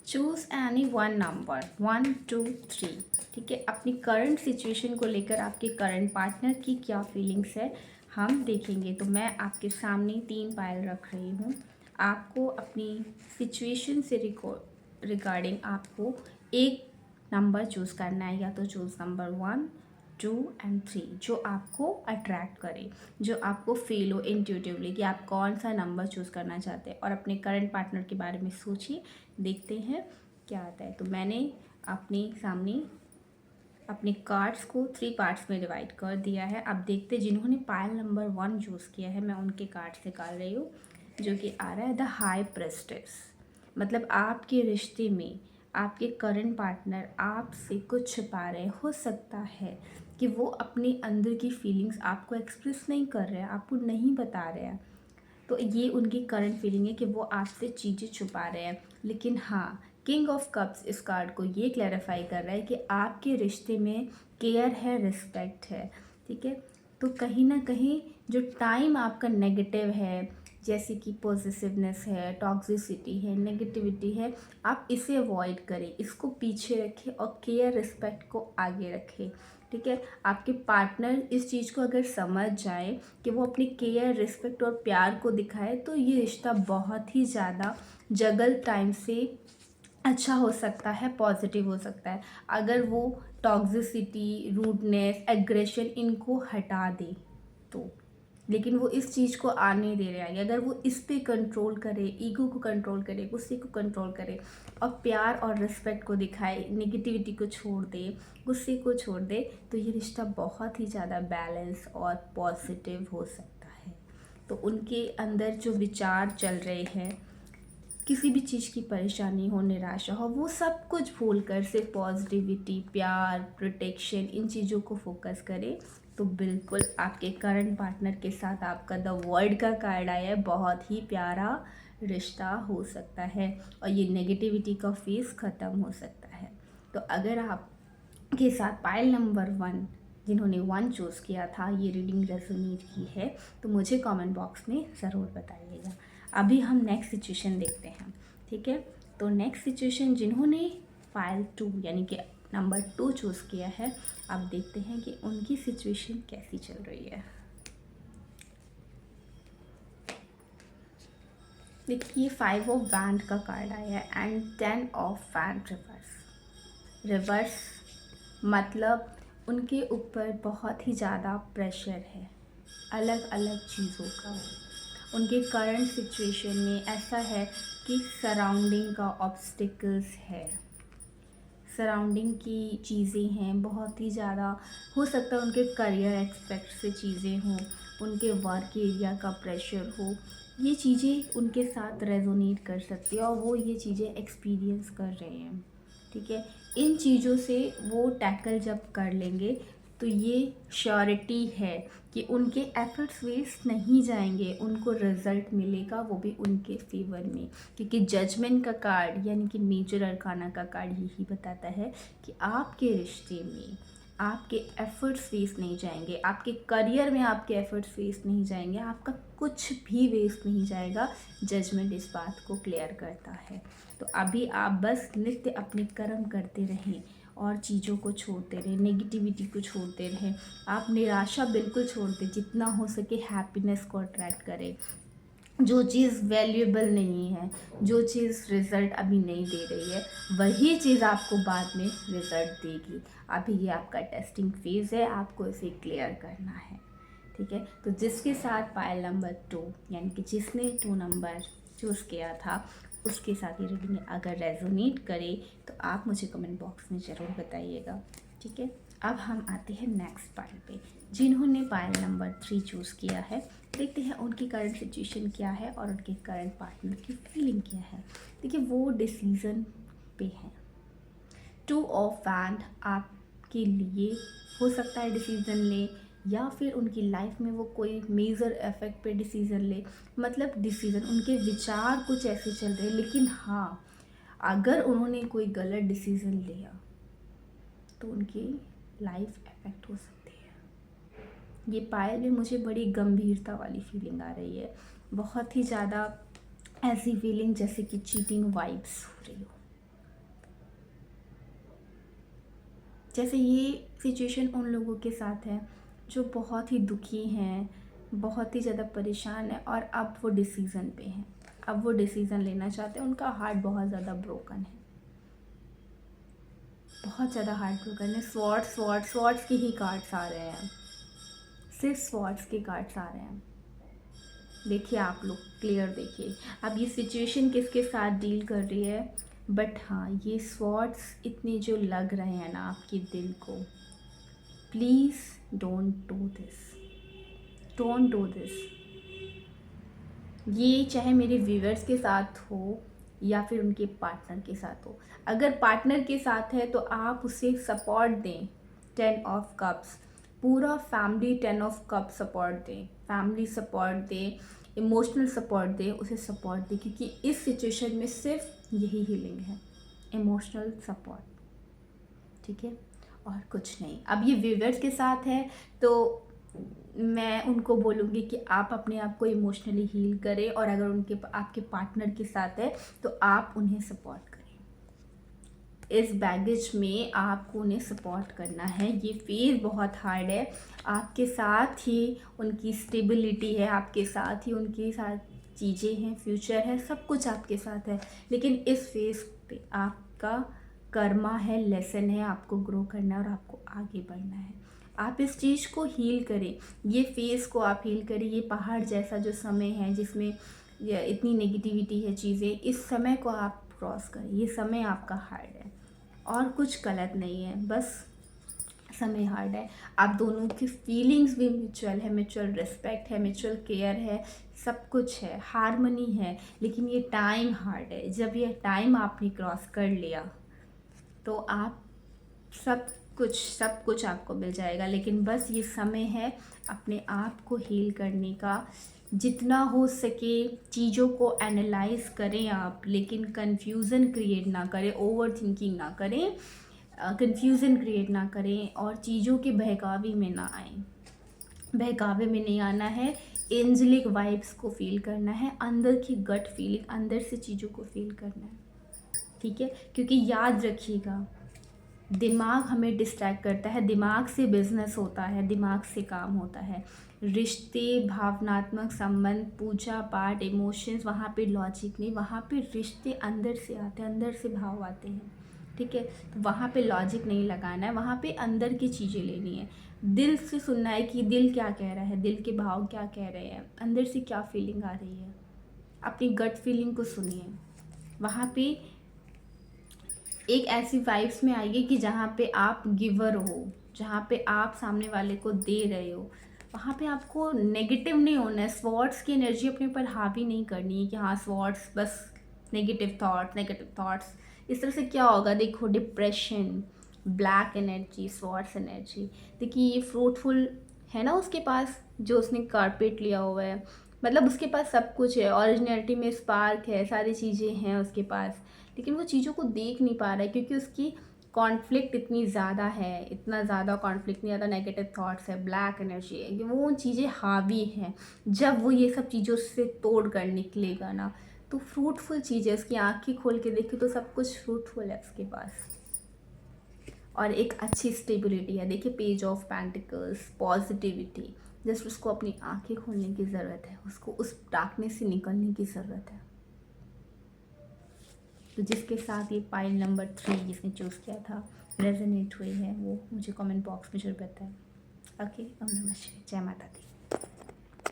Choose any one number 1 2 3। ठीक है, अपनी करंट सिचुएशन को लेकर आपके करंट पार्टनर की क्या फीलिंग्स है हम देखेंगे। तो मैं आपके सामने 3 पायल रख रही हूँ। आपको अपनी सिचुएशन से रिगार्डिंग आपको एक नंबर चूज़ करना है, या तो चूज़ नंबर 1 2 एंड 3 जो आपको अट्रैक्ट करे, जो आपको फील हो इंट्यूटिवली कि आप कौन सा नंबर चूज़ करना चाहते हैं। और अपने करंट पार्टनर के बारे में सोचिए, देखते हैं क्या आता है। तो मैंने अपने सामने अपने कार्ड्स को 3 पार्ट्स में डिवाइड कर दिया है। अब देखते हैं जिन्होंने पायल नंबर 1 चूज़ किया है, मैं उनके कार्ड्स निकाल रही हूँ, जो कि आ रहा है द हाई प्रेस्टेस। मतलब आपके रिश्ते में आपके करंट पार्टनर आपसे कुछ छुपा रहे, हो सकता है कि वो अपने अंदर की फीलिंग्स आपको एक्सप्रेस नहीं कर रहे हैं, आपको नहीं बता रहे हैं। तो ये उनकी करंट फीलिंग है कि वो आपसे चीज़ें छुपा रहे हैं। लेकिन हाँ, किंग ऑफ कप्स इस कार्ड को ये क्लैरिफाई कर रहा है कि आपके रिश्ते में केयर है, रिस्पेक्ट है। ठीक है, तो कहीं ना कहीं जो टाइम आपका नेगेटिव है, जैसे कि पॉजिटिवनेस है, टॉक्सिसिटी है, नेगेटिविटी है, आप इसे अवॉइड करें, इसको पीछे रखें और केयर रिस्पेक्ट को आगे रखें। ठीक है, आपके पार्टनर इस चीज़ को अगर समझ जाए कि वो अपनी केयर, रिस्पेक्ट और प्यार को दिखाए, तो ये रिश्ता बहुत ही ज़्यादा जगल टाइम से अच्छा हो सकता है, पॉजिटिव हो सकता है। अगर वो टॉक्सिसिटी, रूडनेस, एग्रेशन इनको हटा दे तो। लेकिन वो इस चीज़ को आने दे रहा है, अगर वो इस पे कंट्रोल करे, ईगो को कंट्रोल करे, गुस्से को कंट्रोल करे और प्यार और रिस्पेक्ट को दिखाए, नेगेटिविटी को छोड़ दे, गुस्से को छोड़ दे, तो ये रिश्ता बहुत ही ज़्यादा बैलेंस और पॉजिटिव हो सकता है। तो उनके अंदर जो विचार चल रहे हैं, किसी भी चीज़ की परेशानी हो, निराशा हो, वो सब कुछ भूल कर सिर्फ पॉजिटिविटी, प्यार, प्रोटेक्शन, इन चीज़ों को फोकस करें, तो बिल्कुल आपके करंट पार्टनर के साथ आपका द वर्ल्ड का कार्ड आया है। बहुत ही प्यारा रिश्ता हो सकता है और ये नेगेटिविटी का फेस ख़त्म हो सकता है। तो अगर आपके साथ पायल नंबर 1 जिन्होंने 1 चूज़ किया था, ये रीडिंग रेजोनेट की है, तो मुझे कमेंट बॉक्स में ज़रूर बताइएगा। अभी हम नेक्स्ट सिचुएशन देखते हैं। ठीक है, तो नेक्स्ट सिचुएशन जिन्होंने फाइल 2 यानी कि नंबर 2 चूज़ किया है, अब देखते हैं कि उनकी सिचुएशन कैसी चल रही है। देखिए, 5 ऑफ वैंड का कार्ड आया है and 10 of wand reverse. Reverse मतलब उनके ऊपर बहुत ही ज़्यादा प्रेशर है अलग अलग चीज़ों का। उनके करंट सिचुएशन में ऐसा है कि सराउंडिंग का ऑब्स्टिकल्स है, सराउंडिंग की चीज़ें हैं बहुत ही ज़्यादा। हो सकता है उनके करियर एक्सपेक्ट से चीज़ें हों, उनके वर्क एरिया का प्रेशर हो, ये चीज़ें उनके साथ रेजोनेट कर सकती है और वो ये चीज़ें एक्सपीरियंस कर रहे हैं। ठीक है, इन चीज़ों से वो टैकल जब कर लेंगे, तो ये श्योरिटी है कि उनके एफर्ट्स वेस्ट नहीं जाएंगे, उनको रिजल्ट मिलेगा, वो भी उनके फेवर में। क्योंकि जजमेंट का कार्ड यानी कि मेजर अरकाना का कार्ड यही बताता है कि आपके रिश्ते में आपके एफर्ट्स वेस्ट नहीं जाएंगे, आपके करियर में आपके एफर्ट्स वेस्ट नहीं जाएंगे, आपका कुछ भी वेस्ट नहीं जाएगा। जजमेंट इस बात को क्लियर करता है। तो अभी आप बस नित्य अपने कर्म करते रहें और चीज़ों को छोड़ते रहें, नेगेटिविटी को छोड़ते रहें। आप निराशा बिल्कुल छोड़ दें, जितना हो सके हैप्पीनेस को अट्रैक्ट करें। जो चीज़ वैल्यूएबल नहीं है, जो चीज़ रिज़ल्ट अभी नहीं दे रही है, वही चीज़ आपको बाद में रिज़ल्ट देगी। अभी ये आपका टेस्टिंग फेज़ है, आपको इसे क्लियर करना है। ठीक है, तो जिसके साथ पायल नंबर 2 यानी कि जिसने 2 नंबर चूज़ किया था, उसके साथ ये रीडिंग अगर रेजोनेट करे तो आप मुझे कमेंट बॉक्स में ज़रूर बताइएगा। ठीक है, अब हम आते हैं नेक्स्ट पायल पे। जिन्होंने पायल नंबर 3 चूज़ किया है, देखते हैं उनकी करंट सिचुएशन क्या है और उनके करंट पार्टनर की फीलिंग क्या है। देखिए, वो डिसीज़न पे हैं। 2 ऑफ वैंड आपके लिए हो सकता है डिसीज़न ले, या फिर उनकी लाइफ में वो कोई मेजर इफेक्ट पे डिसीज़न ले। मतलब डिसीज़न, उनके विचार कुछ ऐसे चल रहे हैं। लेकिन हाँ, अगर उन्होंने कोई गलत डिसीज़न लिया तो उनकी लाइफ इफेक्ट हो सकती है। ये पायल में मुझे बड़ी गंभीरता वाली फीलिंग आ रही है, बहुत ही ज़्यादा ऐसी फीलिंग जैसे कि चीटिंग वाइब्स हो रही हो। जैसे ये सिचुएशन उन लोगों के साथ है जो बहुत ही दुखी हैं, बहुत ही ज़्यादा परेशान है और अब वो डिसीज़न पे हैं, अब वो डिसीज़न लेना चाहते हैं। उनका हार्ट बहुत ज़्यादा ब्रोकन है, बहुत ज़्यादा हार्ट ब्रोकन है। स्वॉर्ड्स के ही कार्ड्स आ रहे हैं, सिर्फ स्वॉर्ड्स के कार्ड्स आ रहे हैं। देखिए आप लोग क्लियर देखिए, अब ये सिचुएशन किसके साथ डील कर रही है। बट हाँ, ये स्वॉर्ड्स इतने जो लग रहे हैं ना आपके दिल को, please don't do this, don't do this. ये चाहे मेरे व्यूअर्स के साथ हो या फिर उनके पार्टनर के साथ हो। अगर पार्टनर के साथ है तो आप उसे सपोर्ट दें, 10 ऑफ कप्स, पूरा फैमिली 10 ऑफ कप सपोर्ट दें, फैमिली सपोर्ट दें, इमोशनल सपोर्ट दें, उसे सपोर्ट दें, क्योंकि इस सिचुएशन में सिर्फ यही हीलिंग है, इमोशनल सपोर्ट, ठीक है, और कुछ नहीं। अब ये व्यूअर्स के साथ है तो मैं उनको बोलूँगी कि आप अपने आप को इमोशनली हील करें, और अगर उनके आपके पार्टनर के साथ है तो आप उन्हें सपोर्ट करें। इस बैगेज में आपको उन्हें सपोर्ट करना है। ये फेज़ बहुत हार्ड है, आपके साथ ही उनकी स्टेबिलिटी है, आपके साथ ही उनके साथ चीज़ें हैं, फ्यूचर है, सब कुछ आपके साथ है। लेकिन इस फेज़ पे आपका कर्मा है, लेसन है, आपको ग्रो करना है और आपको आगे बढ़ना है। आप इस चीज़ को हील करें, ये फेज़ को आप हील करें। ये पहाड़ जैसा जो समय है जिसमें इतनी नेगेटिविटी है चीज़ें, इस समय को आप क्रॉस करें। ये समय आपका हार्ड है और कुछ गलत नहीं है, बस समय हार्ड है। आप दोनों की फीलिंग्स भी म्यूचुअल है, म्यूचुअल रिस्पेक्ट है, म्यूचुअल केयर है, सब कुछ है, हारमनी है। लेकिन ये टाइम हार्ड है। जब ये टाइम आपने क्रॉस कर लिया तो आप सब कुछ आपको मिल जाएगा। लेकिन बस ये समय है अपने आप को हील करने का। जितना हो सके चीज़ों को एनालाइज करें आप, लेकिन कन्फ्यूज़न क्रिएट ना करें, ओवर थिंकिंग ना करें, कन्फ्यूज़न क्रिएट ना करें और चीज़ों के बहकावे में ना आए। बहकावे में नहीं आना है, एंजेलिक वाइब्स को फील करना है, अंदर की गट फीलिंग, अंदर से चीज़ों को फील करना है, ठीक है। क्योंकि याद रखिएगा, दिमाग हमें डिस्ट्रैक्ट करता है, दिमाग से बिजनेस होता है, दिमाग से काम होता है। रिश्ते, भावनात्मक संबंध, पूजा पाठ, इमोशंस, वहाँ पे लॉजिक नहीं, वहाँ पे रिश्ते अंदर से आते हैं, अंदर से भाव आते हैं, ठीक है। तो वहाँ पे लॉजिक नहीं लगाना है, वहाँ पे अंदर की चीज़ें लेनी है, दिल से सुनना है कि दिल क्या कह रहा है, दिल के भाव क्या कह रहे हैं, अंदर से क्या फीलिंग आ रही है। अपनी गट फीलिंग को सुनिए। वहाँ पे एक ऐसी वाइब्स में आइए कि जहाँ पे आप गिवर हो, जहाँ पे आप सामने वाले को दे रहे हो, वहाँ पे आपको नेगेटिव नहीं होना है। स्वॉर्ड्स की एनर्जी अपने ऊपर हावी नहीं करनी है कि हाँ स्वॉर्ड्स बस नेगेटिव थॉट्स। इस तरह से क्या होगा, देखो depression, black energy, swords energy. देखिए ये फ्रूटफुल है ना उसके पास, जो उसने कारपेट लिया हुआ है, मतलब उसके पास सब कुछ है, ओरिजिनलिटी में स्पार्क है, सारी चीज़ें हैं उसके पास, लेकिन वो चीज़ों को देख नहीं पा रहा है क्योंकि उसकी कॉन्फ्लिक्ट इतनी ज़्यादा है, इतना ज़्यादा कॉन्फ्लिक्ट नहीं आता, नेगेटिव थॉट्स है, ब्लैक एनर्जी है, कि वो चीज़ें हावी हैं। जब वो ये सब चीज़ों से तोड़ कर निकलेगा ना तो फ्रूटफुल चीज़ है, उसकी आँखें खोल के देखे तो सब कुछ फ्रूटफुल है उसके पास, और एक अच्छी स्टेबिलिटी है। देखिए page of pentacles, positivity. Just उसको अपनी आंखें खोलने की ज़रूरत है, उसको उस डार्कनेस से निकलने की ज़रूरत है। तो जिसके साथ ये पाइल नंबर 3 जिसने चूज़ किया था रेजोनेट हुई है, वो मुझे कमेंट बॉक्स में जरूर बताएं। ओके, ओम नमः शिवाय, जय माता दी।